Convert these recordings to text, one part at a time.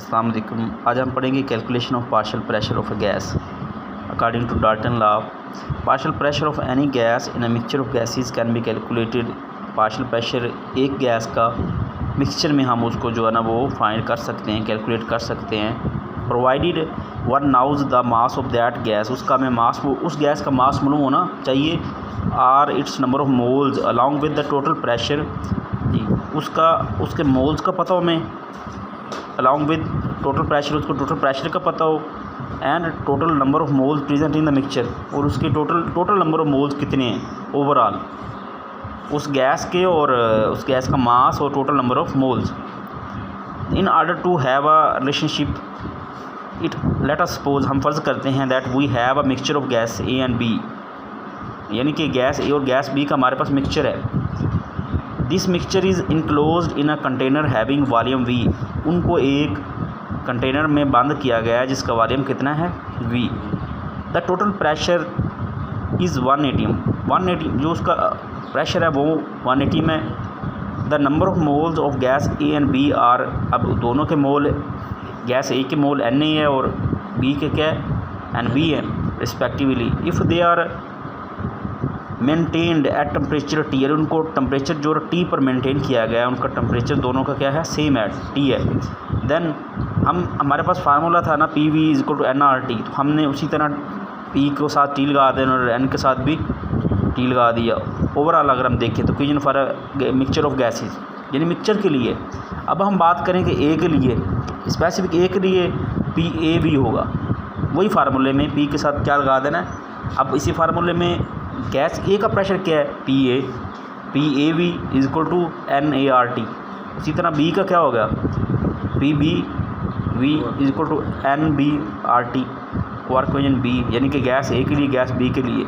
अस्सलाम वालेकुम। आज हम पढ़ेंगे calculation of partial pressure of a gas. According to Dalton law, partial pressure of any gas in a mixture of gases can be calculated. Partial pressure एक gas का mixture में हम उसको जो है ना वो फाइंड कर सकते हैं, कैलकुलेट कर सकते हैं। Provided one now's the mass of that gas, उसका हमें मास, वो उस गैस का मास मालूम होना चाहिए। Or its number of moles along with the total pressure, उसका उसके मोल्स का पता हो हमें, अलॉन्ग विद टोटल प्रेशर, उसको टोटल प्रेशर का पता हो, and total number of moles present in the mixture, और उसके टोटल नंबर ऑफ मोल्स कितने हैं ओवरऑल उस गैस के, और उस गैस का मास और total number of moles. In order to have a relationship it let us suppose, हम फ़र्ज़ करते हैं that we have a mixture of gas A and B, यानी कि गैस ए और गैस बी का हमारे पास मिक्सचर है। This mixture is enclosed in a container having volume V, उनको एक कंटेनर में बंद किया गया है जिसका वॉल्यूम कितना है v। The total pressure is 180 जो उसका प्रेशर है वो 180 में। The number of moles of gas A and B are, अब दोनों के मोल, गैस ए के मोल Na है और बी के क्या है NB है respectively. If they are maintained at temperature T, और उनको टेम्परेचर जो T पर मेंटेन किया गया है, उनका टेम्परेचर दोनों का क्या है सेम है, T है। देन हमारे पास फार्मूला था ना PV = nRT, तो हमने उसी तरह P के साथ T लगा देना और N के साथ भी T लगा दिया। ओवरऑल अगर हम देखें तो question for mixture of gases, यानी मिक्सचर के लिए। अब हम बात करें कि ए के लिए, स्पेसिफिक ए के लिए PAV होगा, वही फार्मूले में P के साथ क्या लगा देना है। अब इसी फार्मूले में गैस ए का प्रेशर क्या है PAV = nART, उसी तरह बी का क्या होगा PBV = nBRT, और इक्वेशन बी, यानी कि गैस ए के लिए, गैस बी के लिए।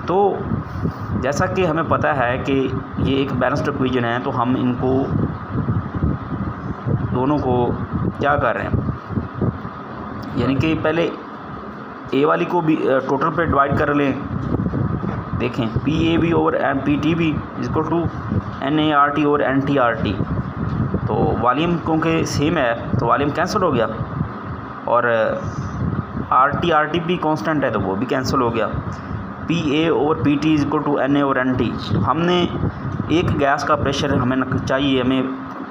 तो जैसा कि हमें पता है कि ये एक बैलेंस्ड इक्वेशन है, तो हम इनको दोनों को क्या कर रहे हैं, यानी कि पहले ए वाली को भी टोटल पे डिवाइड कर लें। देखें PAV और PTV = nART और nTRT, तो वॉल्यूम क्योंकि सेम है तो वॉल्यूम कैंसिल हो गया, और RT भी कांस्टेंट है तो वो भी कैंसिल हो गया। PA और PT = NA और NT। हमने एक गैस का प्रेशर हमें चाहिए, हमें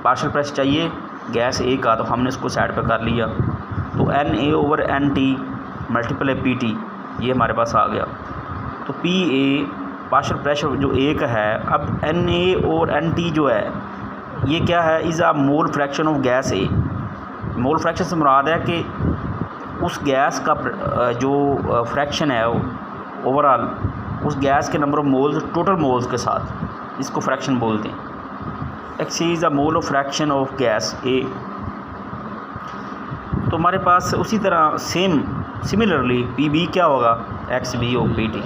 पार्शियल प्रेशर चाहिए गैस ए का, तो हमने इसको साइड पे कर लिया, तो NA और NT × PT ये हमारे पास आ गया। तो PA पार्शियल प्रेशर जो ए का है, अब NA और NT जो है ये क्या है, is a mole fraction of gas A. Mole fraction से मुराद है कि उस गैस का जो फ्रैक्शन है ओवरऑल, उस गैस के number of moles total moles के साथ, इसको फ्रैक्शन बोलते हैं। X is a mole of fraction of gas A. तो हमारे पास उसी तरह सिमिलरली PB क्या होगा XB और PT,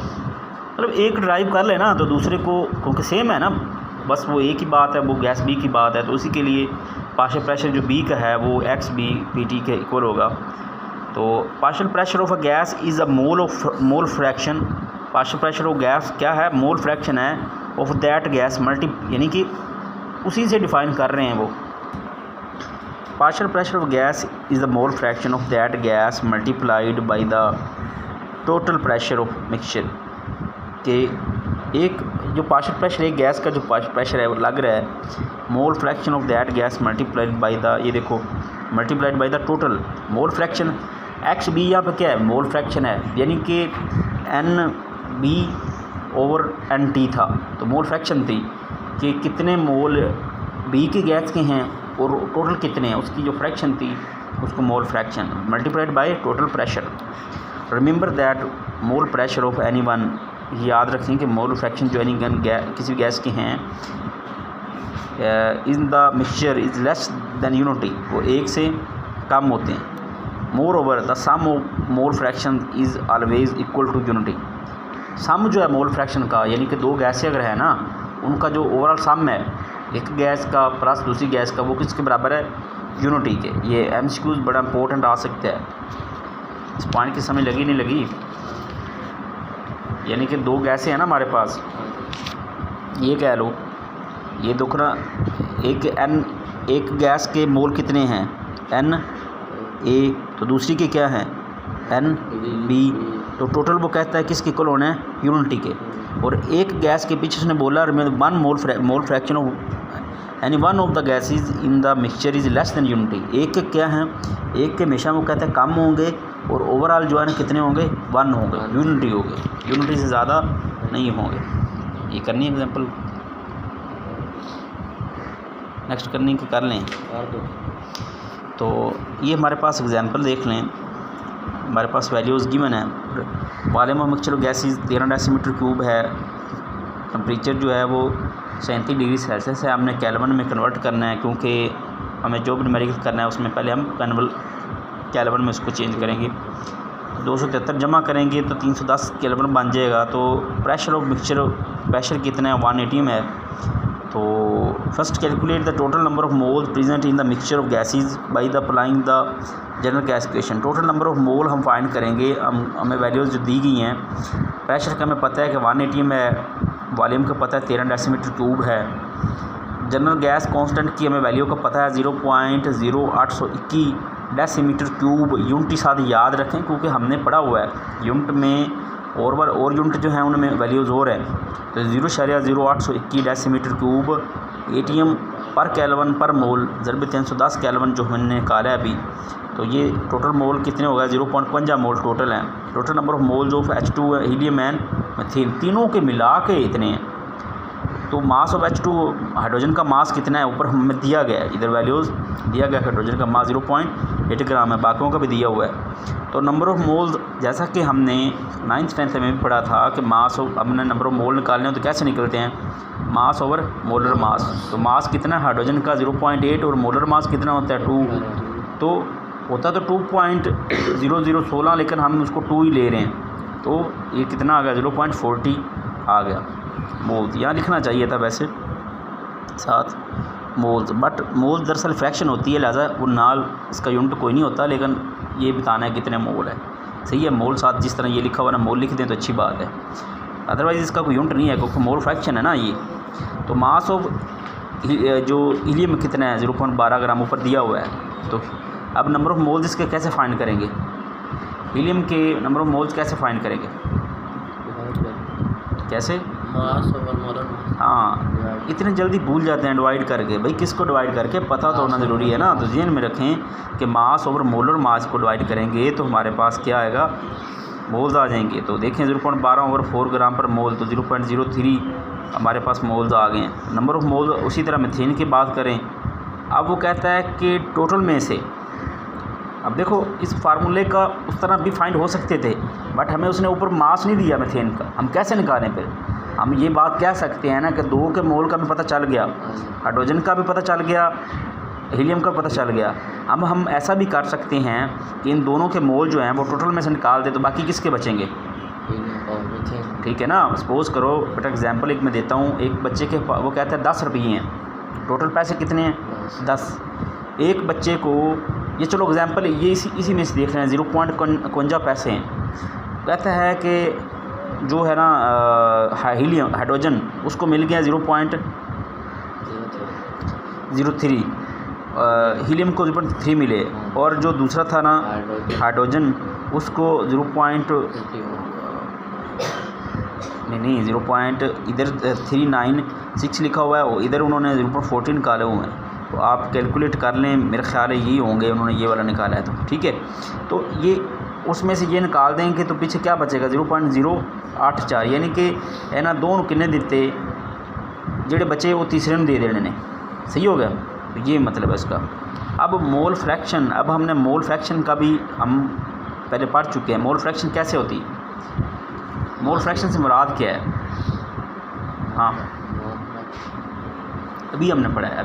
मतलब एक ड्राइव कर लेना तो दूसरे को, क्योंकि सेम है ना, बस वो एक ही बात है, वो गैस बी की बात है, तो उसी के लिए पार्शियल प्रेशर जो बी का है वो XB PT के इक्वल होगा। तो partial pressure of a gas is a mole fraction, partial pressure of gas क्या है, मोल फ्रैक्शन है ऑफ दैट गैस यानी कि उसी से डिफाइन कर रहे हैं वो। Partial pressure of gas is the mole fraction of that gas multiplied by the total pressure of mixture, के एक जो पार्शियल प्रेशर एक गैस का जो पार्शियल प्रेशर है वो लग रहा है, mole fraction of that gas multiplied by the, ये देखो multiplied by the total mole fraction. XB यहाँ पर क्या है, मोल फ्रैक्शन है, यानी कि NB और NT था, तो मोल फ्रैक्शन थी कि कितने मोल B के गैस के हैं और टोटल कितने हैं, उसकी जो फ्रैक्शन थी उसको mole fraction multiplied by total pressure. Remember that mole pressure of any one, याद रखें कि मोल फ्रैक्शन जो एनी किसी गैस के हैं in the mixture is less than unity, वो एक से कम होते हैं। Moreover the sum of mole fraction is always equal to unity. Sum जो है मोल फ्रैक्शन का, यानी कि दो गैसें अगर है ना, उनका जो ओवरऑल सम है एक गैस का प्लस दूसरी गैस का, वो किसके बराबर है, यूनिटी के। ये MCQs बड़ा इंपॉर्टेंट आ सकता है, इस पॉइंट की समझ लगी नहीं लगी, यानी कि दो गैसें हैं ना हमारे पास, ये कह लो, ये दुखना एक गैस के मोल कितने हैं, Na, तो दूसरी के क्या हैं NB, तो टोटल वो कहता है किसके इक्वल होना है, यूनिटी के। और एक गैस के पीछे उसने बोला one mole fraction of any one of the gases in the mixture is less than unity. एक के क्या हैं, एक के हमेशा वो कहते हैं कम होंगे और ओवरऑल जो है ना कितने होंगे, 1 होंगे, यूनिटी होंगे, यूनिटी से ज़्यादा नहीं होंगे। ये करनी है एग्जांपल, नेक्स्ट करनी कि कर लें। तो ये हमारे पास एग्जांपल देख लें, हमारे पास वैल्यूज़ गिवन है। Volume of mixture of gases 13 decimetre cube है, टेम्परेचर जो है वो 37 डिग्री सेल्सियस है। हमने केल्विन में कन्वर्ट करना है, क्योंकि हमें जो भी न्यूमेरिकल करना है उसमें पहले हम केल्विन में उसको चेंज करेंगे। 273 जमा करेंगे तो 310 केल्विन बन जाएगा। तो प्रेशर ऑफ मिक्सचर, प्रेशर कितना है, 180 में है। तो first calculate the total number of mole present in the mixture of gases by the applying the general gas equation. Total number of mole हम फाइंड करेंगे। हमें वैल्यूज़ जो दी गई हैं, प्रेशर का हमें पता है कि 180 में है, वॉल्यूम का पता है 13 डेसीमीटर क्यूब है, जनरल गैस कांस्टेंट की हमें वैल्यू का पता है 0.0821 डेसीमीटर क्यूब। यूनिट साथ याद रखें क्योंकि हमने पढ़ा हुआ है यूनिट में और यूनिट जो हैं उनमें वैल्यूज़ और हैं। तो 0.0821 डेसीमीटर क्यूब ATM पर केल्विन पर मोल ज़रब 310 केल्विन जो हमने निकाला है अभी। तो ये टोटल मोल कितने हो गए, 0.50 मोल टोटल हैं। Total number of moles of H2 helium and methane, तीनों के मिला के इतने हैं। तो मास ऑफ H2 हाइड्रोजन का मास कितना है, ऊपर हमें दिया गया है, इधर वैल्यूज़ दिया गया है। हाइड्रोजन का मास 0.8 ग्राम है, बाकियों का भी दिया हुआ है। तो नंबर ऑफ़ मोल्स, जैसा कि हमने 9th 10th में भी पढ़ा था कि मास ऑफ, हमने नंबर ऑफ़ मोल निकालने हो तो कैसे निकलते हैं, मास ओवर मोलर मास। तो मास कितना है हाइड्रोजन का 0.8 और मोलर मास कितना होता है 2। तो होता तो 2.0016, लेकिन हम उसको 2 ही ले रहे हैं। तो ये कितना आ गया, 0.40 आ गया मोल्स। यहाँ लिखना चाहिए था वैसे साथ मोल्स, बट मोल्स दरअसल फ्रैक्शन होती है, लिहाजा वो नाल इसका यूनिट कोई नहीं होता, लेकिन ये बताना है कितने मोल है। सही है, मोल साथ जिस तरह ये लिखा हुआ ना मोल लिख दें तो अच्छी बात है, अदरवाइज़ इसका कोई यूनिट नहीं है क्योंकि मोल फ्रैक्शन है ना ये। तो मास ऑफ जो हीलियम कितना है 0.12 ग्राम ऊपर दिया हुआ है। तो अब नंबर ऑफ़ मोल्स इसके कैसे फाइंड करेंगे, हीलियम के नंबर ऑफ़ मोल्स कैसे फाइंड करेंगे, कैसे, हाँ इतने जल्दी भूल जाते हैं डिवाइड करके। भाई किसको डिवाइड करके, पता तो होना ज़रूरी है ना। तो ज़हन में रखें कि मास ओवर मोलर मास को डिवाइड करेंगे तो हमारे पास क्या आएगा, मोल्स आ जाएंगे। तो देखें 0.12 ओवर 4 ग्राम पर मोल, तो 0.03 हमारे पास मोल्स आ गए हैं। नंबर ऑफ़ मोल, उसी तरह मीथेन की बात करें। अब वो कहता है कि टोटल में से, अब देखो इस फार्मूले का उस तरह भी फाइंड हो सकते थे, बट हमें उसने ऊपर मास नहीं दिया मीथेन का, हम कैसे निकालें फिर। हम ये बात कह सकते हैं ना कि 2 के मोल का भी पता चल गया, हाइड्रोजन का भी पता चल गया, हीलियम का पता चल गया। अब हम ऐसा भी कर सकते हैं कि इन दोनों के मोल जो हैं वो टोटल में से निकाल दे, तो बाकी किसके बचेंगे, ठीक है ना। सपोज़ करो बेटा एग्जांपल एक मैं देता हूँ, एक बच्चे के वो कहता है 10 रुपये हैं, टोटल पैसे कितने हैं 10। एक बच्चे को, ये चलो एग्जांपल ये इसी में से देख रहे हैं, 0.51 पैसे हैं। कहता है कि जो है ना हीलियम हाइड्रोजन उसको मिल गया 0.03, हीलियम को 0.3 मिले, और जो दूसरा था ना हाइड्रोजन उसको 0. नहीं 0.396 लिखा हुआ है, इधर उन्होंने 0.14 निकाले हुए हैं। तो आप कैलकुलेट कर लें, मेरे ख्याल है यही होंगे, उन्होंने ये वाला निकाला है। तो ठीक है, तो ये उसमें से ये निकाल देंगे तो पीछे क्या बचेगा 0.084, यानी कि है ना दोनों किन्ने दिते जेडे बचे वो तीसरे ने दे देने ने। सही हो गया, तो ये मतलब है इसका। अब मोल फ्रैक्शन, अब हमने मोल फ्रैक्शन का भी हम पहले पढ़ चुके हैं। मोल फ्रैक्शन कैसे होती है, मोल फ्रैक्शन से मुराद क्या है, हाँ अभी हमने पढ़ा है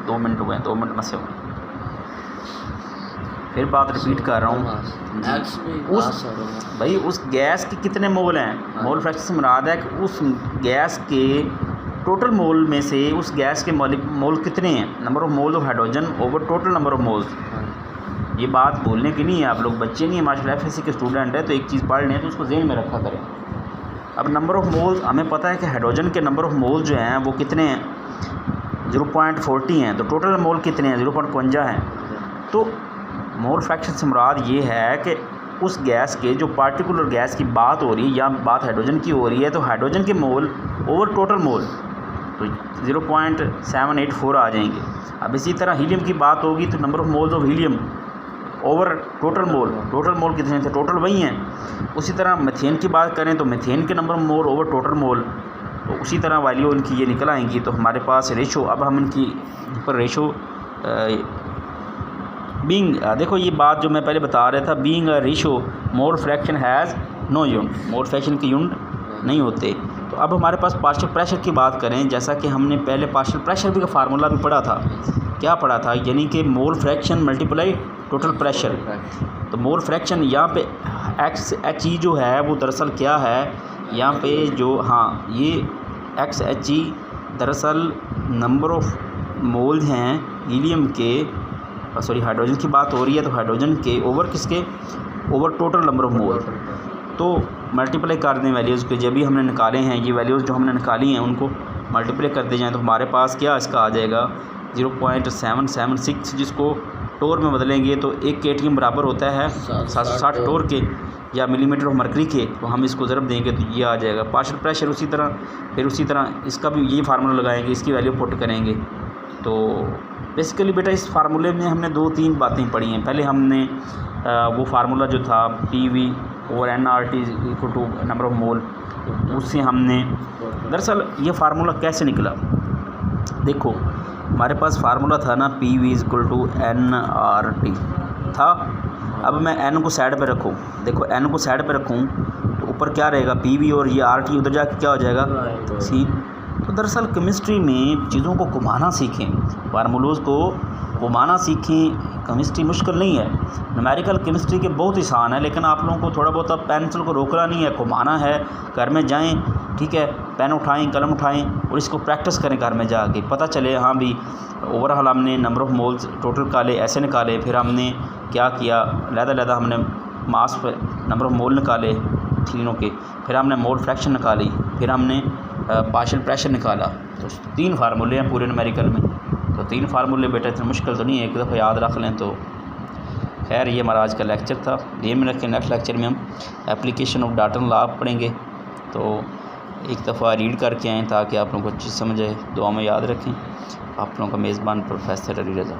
2 मिनट हुए, 2 मिनट में से हुए। फिर बात रिपीट कर रहा हूँ, उस गैस के कितने मोल हैं, मोल फ्रैक्शन से मुराद है कि उस गैस के टोटल मोल में से उस गैस के मोल कितने हैं, number of mole of hydrogen over total number of moles. ये बात बोलने की नहीं है, आप लोग बच्चे नहीं हैं माशाल्लाह, FSC के स्टूडेंट है, तो एक चीज़ पढ़ लें तो उसको ज़हन में रखा करें। अब नंबर ऑफ़ मोल्स हमें पता है कि हाइड्रोजन के नंबर ऑफ़ मोल जो हैं वो कितने हैं, 0.40 हैं, तो टोटल मोल कितने हैं? 0.52 हैं। तो मोल फ्रैक्शन से मुराद ये है कि उस गैस के जो पार्टिकुलर गैस की बात हो रही है या बात हाइड्रोजन की हो रही है, तो हाइड्रोजन के मोल ओवर टोटल मोल तो 0.784 आ जाएंगे। अब इसी तरह हीलियम की बात होगी तो number of moles of helium over total mole कितने थे? टोटल वही हैं। उसी तरह मीथेन की बात करें तो मीथेन के number of mole over total mole, तो उसी तरह वैल्यू इनकी ये निकल आएंगी। तो हमारे पास रेशो, अब हम इनकी पर रेशो बीइंग, देखो ये बात जो मैं पहले बता रहा था, being a ratio mole fraction has no unit, mole fraction के यूनिट नहीं होते। तो अब हमारे पास पार्शियल प्रेशर की बात करें, जैसा कि हमने पहले पार्शियल प्रेशर भी का फार्मूला भी पढ़ा था। क्या पढ़ा था? यानी कि mole fraction multiply total pressure. तो मोल फ्रैक्शन यहाँ पे XHE जो है वो दरअसल क्या है, यहाँ पे जो ये XHE दरअसल नंबर ऑफ़ मोल हैं हीलियम के, सॉरी हाइड्रोजन की बात हो रही है, तो हाइड्रोजन के ओवर किसके? ओवर टोटल नंबर ऑफ़ मोल। तो मल्टीप्लाई कर दें वैल्यूज़ के, जब भी हमने निकाले हैं ये वैल्यूज़ जो हमने निकाली हैं उनको मल्टीप्लाई करते जाएँ तो हमारे पास क्या इसका आ जाएगा 0.776, जिसको टोर में बदलेंगे तो एक KTM बराबर होता है 60 टोर के या मिलीमीटर ऑफ मरकरी के। तो हम इसको ज़रब देंगे तो ये आ जाएगा पार्शियल प्रेशर। उसी तरह इसका भी यही फार्मूला लगाएंगे, इसकी वैल्यू पुट करेंगे। तो बेसिकली बेटा इस फार्मूले में हमने 2-3 बातें पढ़ी हैं। पहले हमने वो फार्मूला जो था PV और nRT equal to number of mole, उससे हमने दरअसल ये फार्मूला कैसे निकला। देखो हमारे पास फार्मूला था ना PV इक्वल टू nRT था। अब मैं n को साइड पे रखूँ, देखो n को साइड पे रखूँ तो ऊपर क्या रहेगा PV और ये RT उधर जाके क्या हो जाएगा C। तो दरअसल केमिस्ट्री में चीज़ों को घुमाना सीखें, फार्मूलोज़ को घुमाना सीखें। केमिस्ट्री मुश्किल नहीं है, न्यूमेरिकल केमिस्ट्री के बहुत आसान है, लेकिन आप लोगों को थोड़ा बहुत पेंसिल को रोकना नहीं है, घुमाना है। घर में जाएं, ठीक है, पेन उठाएं, कलम उठाएं और इसको प्रैक्टिस करें घर में जाके, पता चले हाँ भी ओवरऑल हमने नंबर ऑफ़ मोल्स टोटल निकाले, ऐसे निकाले। फिर हमने क्या किया, लहदा हमने मास पर नंबर ऑफ़ मोल निकाले तीनों के, फिर हमने मोल फ्रैक्शन निकाली, फिर हमने पार्शियल प्रेशर निकाला। तो 3 फार्मूले हैं पूरे न्यूमेरिकल में। तो 3 फार्मूले बेटा इतना मुश्किल तो नहीं है, एक दफ़ा याद रख लें तो। खैर ये हमारा आज का लेक्चर था, ये में रखें। नेक्स्ट लेक्चर में हम एप्लीकेशन ऑफ डाल्टन लॉ पढ़ेंगे, तो एक दफ़ा रीड करके आएँ ताकि आप लोगों को अच्छी समझ आए। दुआ में याद रखें। आप लोगों का मेज़बान प्रोफेसर अली रज़ा।